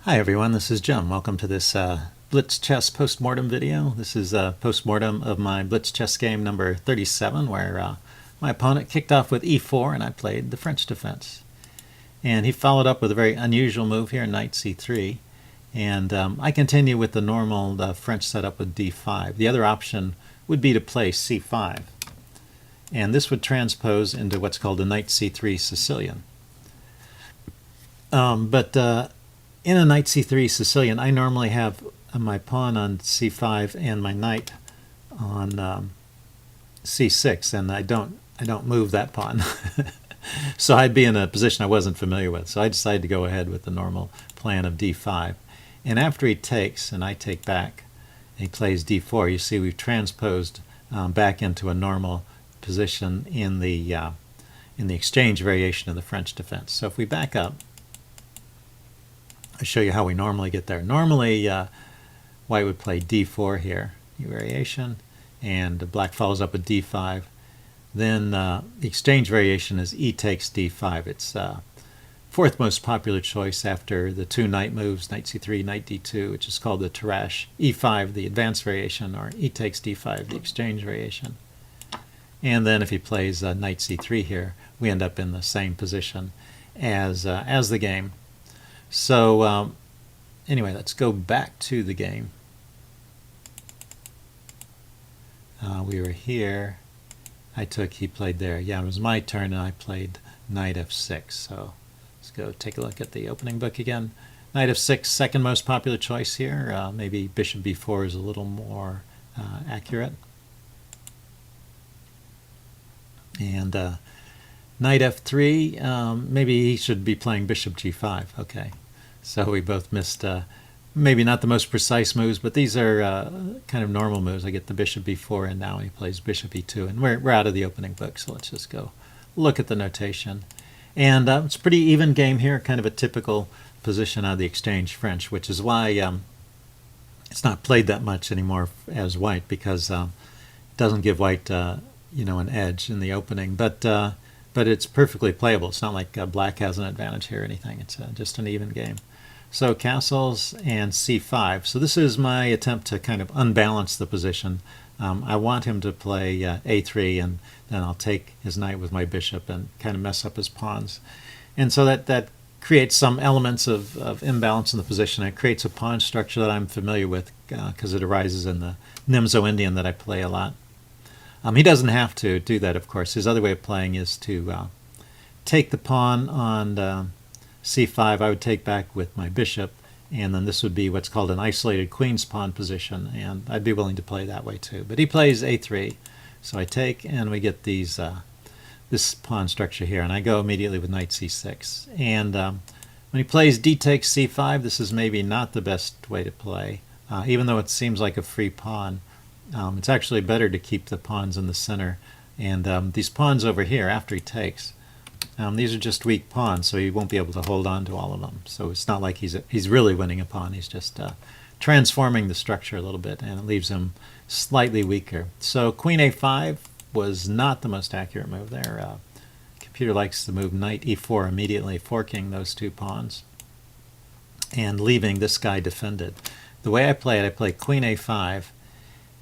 Hi everyone, this is Jim. Welcome to this Blitz chess postmortem video. This is a postmortem of my Blitz chess game number 37, where my opponent kicked off with e4 and I played the French defense. And he followed up with a very unusual move here, knight c3. And I continue with the normal French setup with d5. The other option would be to play c5. And this would transpose into what's called a knight c3 Sicilian. In a knight c3 Sicilian, I normally have my pawn on c5 and my knight on c6, and I don't move that pawn. So I'd be in a position I wasn't familiar with. So I decided to go ahead with the normal plan of d5. And after he takes and I take back, and he plays d4, you see we've transposed back into a normal position in the exchange variation of the French defense. So if we back up, I'll show you how we normally get there. Normally, white would play d4 here, variation, and black follows up with d5. Then the exchange variation is e takes d5. It's fourth most popular choice after the two knight moves, knight c3, knight d2, which is called the Tarrasch, e5, the advanced variation, or e takes d5, the exchange variation. And then if he plays knight c3 here, we end up in the same position as the game. So anyway, let's go back to the game. We were here. I took, he played there. Yeah, it was my turn, and I played knight f6. So let's go take a look at the opening book again. Knight f6, second most popular choice here. Maybe bishop b4 is a little more accurate. And knight f3, maybe he should be playing bishop g5. Okay. So we both missed, maybe not the most precise moves, but these are kind of normal moves. I get the bishop b4, and now he plays bishop e2, and we're out of the opening book, so let's just go look at the notation. And it's a pretty even game here, kind of a typical position out of the exchange French, which is why it's not played that much anymore as white, because it doesn't give white an edge in the opening, but it's perfectly playable. It's not like black has an advantage here or anything. It's just an even game. So castles and c5. So this is my attempt to kind of unbalance the position. I want him to play a3, and then I'll take his knight with my bishop and kind of mess up his pawns. And so that creates some elements of imbalance in the position. It creates a pawn structure that I'm familiar with because it arises in the Nimzo-Indian that I play a lot. He doesn't have to do that, of course. His other way of playing is to take the pawn on c5. I would take back with my bishop, and then this would be what's called an isolated queen's pawn position, and I'd be willing to play that way too. But he plays a3, so I take, and we get these this pawn structure here, and I go immediately with knight c6. And when he plays d takes c5, this is maybe not the best way to play, even though it seems like a free pawn. It's actually better to keep the pawns in the center. And these pawns over here, after he takes, these are just weak pawns, so he won't be able to hold on to all of them. So it's not like he's really winning a pawn. He's just transforming the structure a little bit, and it leaves him slightly weaker. So queen a5 was not the most accurate move there. Computer likes to move knight e4, immediately forking those two pawns and leaving this guy defended. The way I play it, I play queen a5,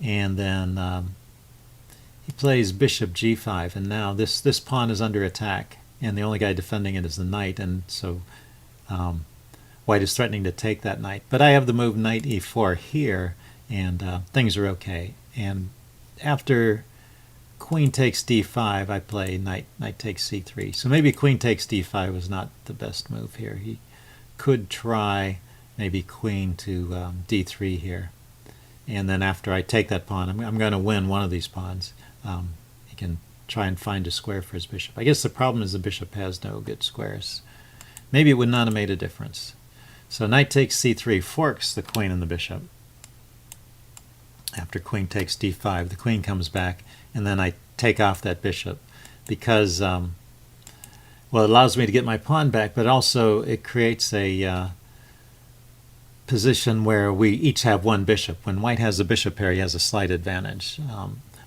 and then he plays bishop g5, and now this pawn is under attack, and the only guy defending it is the knight, and so white is threatening to take that knight. But I have the move knight e4 here, and things are okay. And after queen takes d5, I play knight takes c3. So maybe queen takes d5 was not the best move here. He could try maybe queen to d3 here. And then after I take that pawn, I'm going to win one of these pawns. He can try and find a square for his bishop. I guess the problem is the bishop has no good squares. Maybe it would not have made a difference. So knight takes c3 forks the queen and the bishop. After queen takes d5, the queen comes back, and then I take off that bishop because, well, it allows me to get my pawn back, but also it creates a position where we each have one bishop. When white has a bishop pair, he has a slight advantage.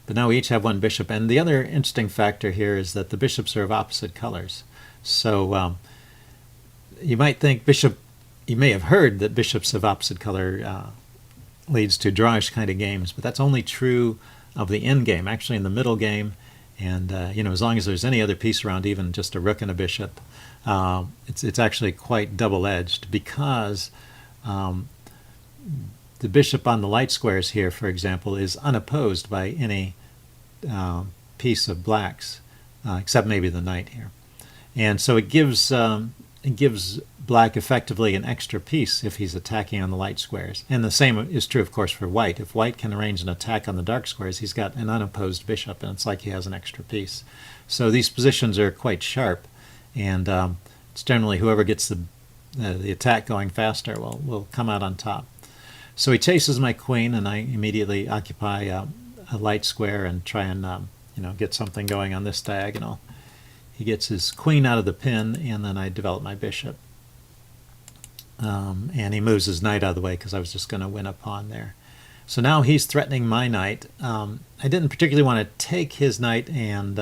But now we each have one bishop. And the other interesting factor here is that the bishops are of opposite colors. So you might think bishop you may have heard that bishops of opposite color leads to drawish kind of games, but that's only true of the end game. Actually, in the middle game, and as long as there's any other piece around, even just a rook and a bishop, it's actually quite double-edged, because the bishop on the light squares here, for example, is unopposed by any piece of black's, except maybe the knight here. And so it gives black effectively an extra piece if he's attacking on the light squares. And the same is true, of course, for white. If white can arrange an attack on the dark squares, he's got an unopposed bishop, and it's like he has an extra piece. So these positions are quite sharp, and it's generally whoever gets the attack going faster will come out on top. So he chases my queen, and I immediately occupy a light square and try and get something going on this diagonal. He gets his queen out of the pin, and then I develop my bishop. And he moves his knight out of the way because I was just going to win a pawn there. So now he's threatening my knight. I didn't particularly want to take his knight and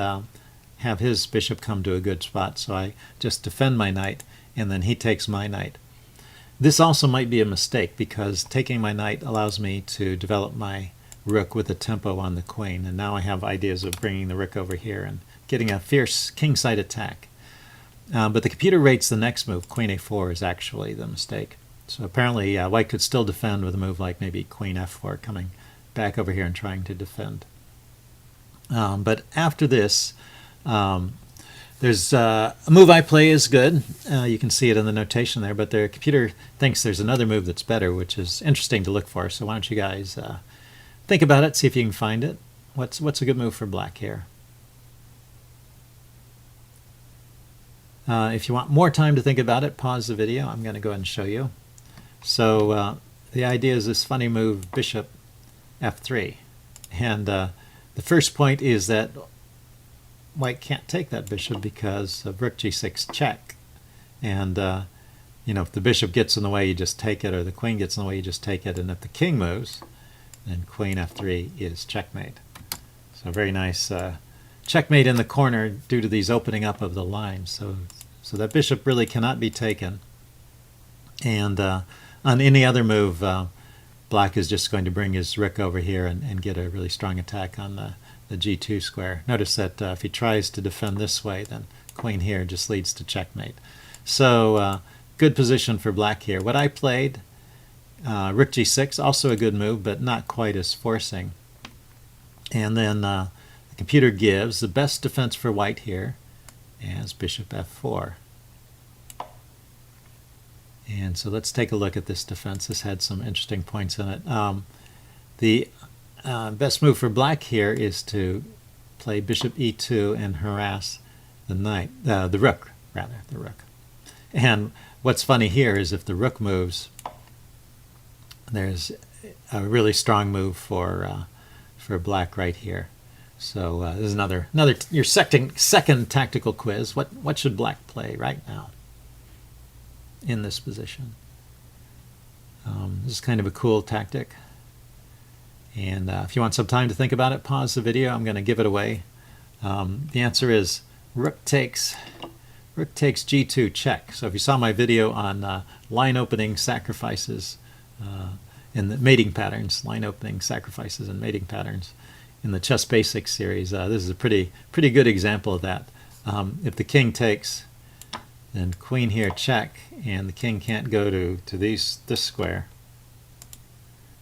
have his bishop come to a good spot, so I just defend my knight, and then he takes my knight. This also might be a mistake, because taking my knight allows me to develop my rook with a tempo on the queen, and now I have ideas of bringing the rook over here and getting a fierce kingside attack. But the computer rates the next move, queen a4, is actually the mistake. So apparently white could still defend with a move like maybe queen f4, coming back over here and trying to defend. But after this, there's a move I play is good. You can see it in the notation there, but the computer thinks there's another move that's better, which is interesting to look for. So why don't you guys think about it, see if you can find it. What's a good move for black here? If you want more time to think about it, pause the video. I'm going to go ahead and show you. So the idea is this funny move, bishop f3. And the first point is that white can't take that bishop because of rook g6 check. And if the bishop gets in the way, you just take it, or the queen gets in the way, you just take it. And if the king moves, then queen f3 is checkmate. So very nice checkmate in the corner due to these opening up of the lines. So that bishop really cannot be taken. And on any other move, black is just going to bring his rook over here and get a really strong attack on the g2 square. Notice that if he tries to defend this way, then queen here just leads to checkmate. So good position for black here. What I played, rook g6, also a good move, but not quite as forcing. And then the computer gives the best defense for white here as bishop f4. And so let's take a look at this defense. This had some interesting points in it. The best move for black here is to play bishop e2 and harass the knight, the rook. And what's funny here is if the rook moves, there's a really strong move for black right here. So this is another your second tactical quiz. What should black play right now in this position? This is kind of a cool tactic. And if you want some time to think about it, pause the video. I'm going to give it away. The answer is rook takes g2 check. So if you saw my video on line opening sacrifices in the mating patterns, line opening sacrifices and mating patterns in the Chess Basics series, this is a pretty good example of that. If the king takes, then queen here check, and the king can't go to this square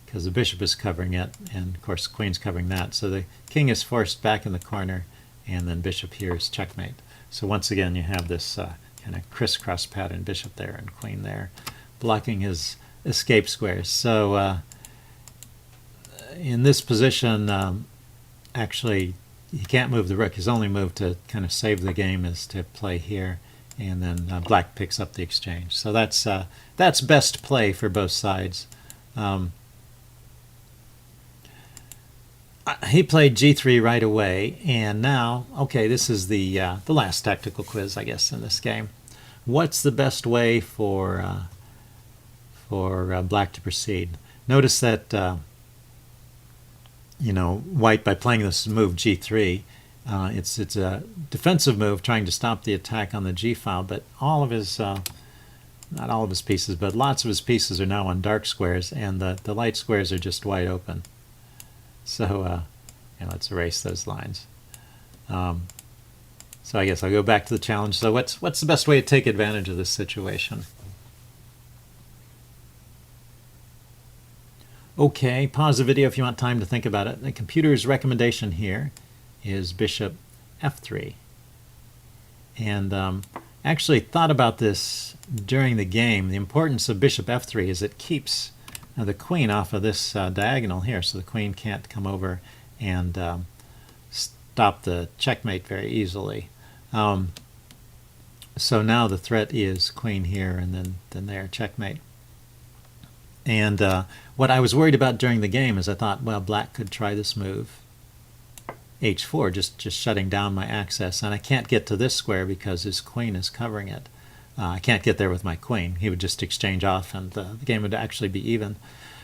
because the bishop is covering it, and of course the queen's covering that. So the king is forced back in the corner, and then bishop here is checkmate. So once again you have this kind of crisscross pattern, bishop there and queen there, blocking his escape squares. So in this position, actually he can't move the rook. His only move to kind of save the game is to play here, and then black picks up the exchange. So that's best play for both sides. He played g3 right away, and now, okay, this is the last tactical quiz, I guess, in this game. What's the best way for black to proceed? Notice that white, by playing this move g3, it's a defensive move trying to stop the attack on the g file, but all of his not all of his pieces, but lots of his pieces are now on dark squares, and the light squares are just wide open. So let's erase those lines. So I guess I'll go back to the challenge. So what's the best way to take advantage of this situation? Okay, pause the video if you want time to think about it. The computer's recommendation here is bishop f3. And actually thought about this during the game. The importance of bishop f3 is it keeps the queen off of this diagonal here, so the queen can't come over and stop the checkmate very easily. So now the threat is queen here and then there, checkmate. And what I was worried about during the game is I thought, well, black could try this move, h4, just shutting down my access, and I can't get to this square because his queen is covering it. I can't get there with my queen. He would just exchange off and the game would actually be even.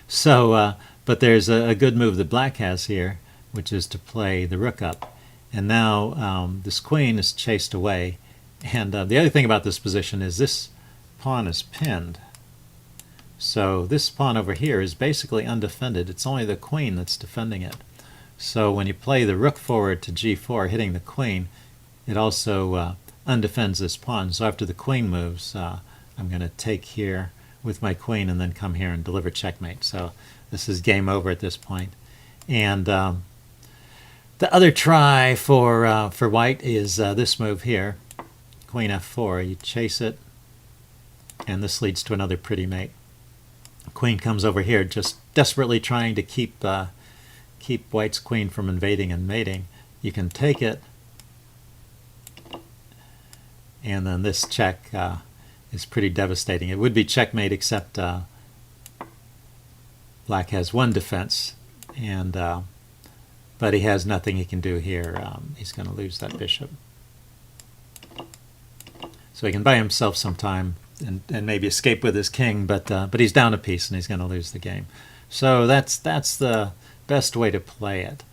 So, but there's a good move that black has here, which is to play the rook up. And now this queen is chased away. And the other thing about this position is this pawn is pinned. So this pawn over here is basically undefended. It's only the queen that's defending it. So when you play the rook forward to g4, hitting the queen, it also undefends this pawn. So after the queen moves, I'm going to take here with my queen and then come here and deliver checkmate. So this is game over at this point. And the other try for white is this move here, queen f4. You chase it, and this leads to another pretty mate. Queen comes over here, just desperately trying to keep white's queen from invading and mating. You can take it, and then this check is pretty devastating. It would be checkmate, except black has one defense, and but he has nothing he can do here. He's going to lose that bishop. So he can buy himself some time and maybe escape with his king, but he's down a piece and he's going to lose the game. So that's the best way to play it.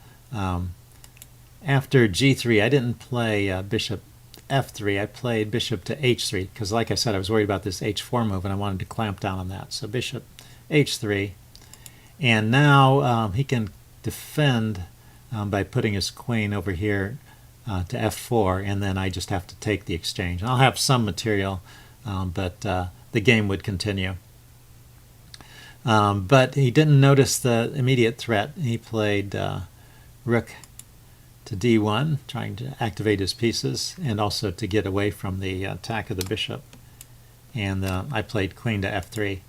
After g3, I didn't play bishop f3. I played bishop to h3 because, like I said, I was worried about this h4 move and I wanted to clamp down on that. So bishop h3, and now he can defend by putting his queen over here to f4, and then I just have to take the exchange. I'll have some material, but the game would continue. But he didn't notice the immediate threat. He played rook to d1, trying to activate his pieces and also to get away from the attack of the bishop. And I played queen to f3,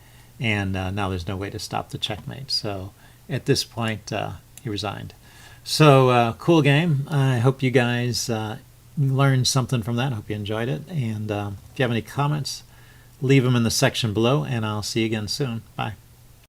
and now there's no way to stop the checkmate. So at this point, he resigned. So cool game. I hope you guys learned something from that. I hope you enjoyed it. And if you have any comments, leave them in the section below, and I'll see you again soon. Bye.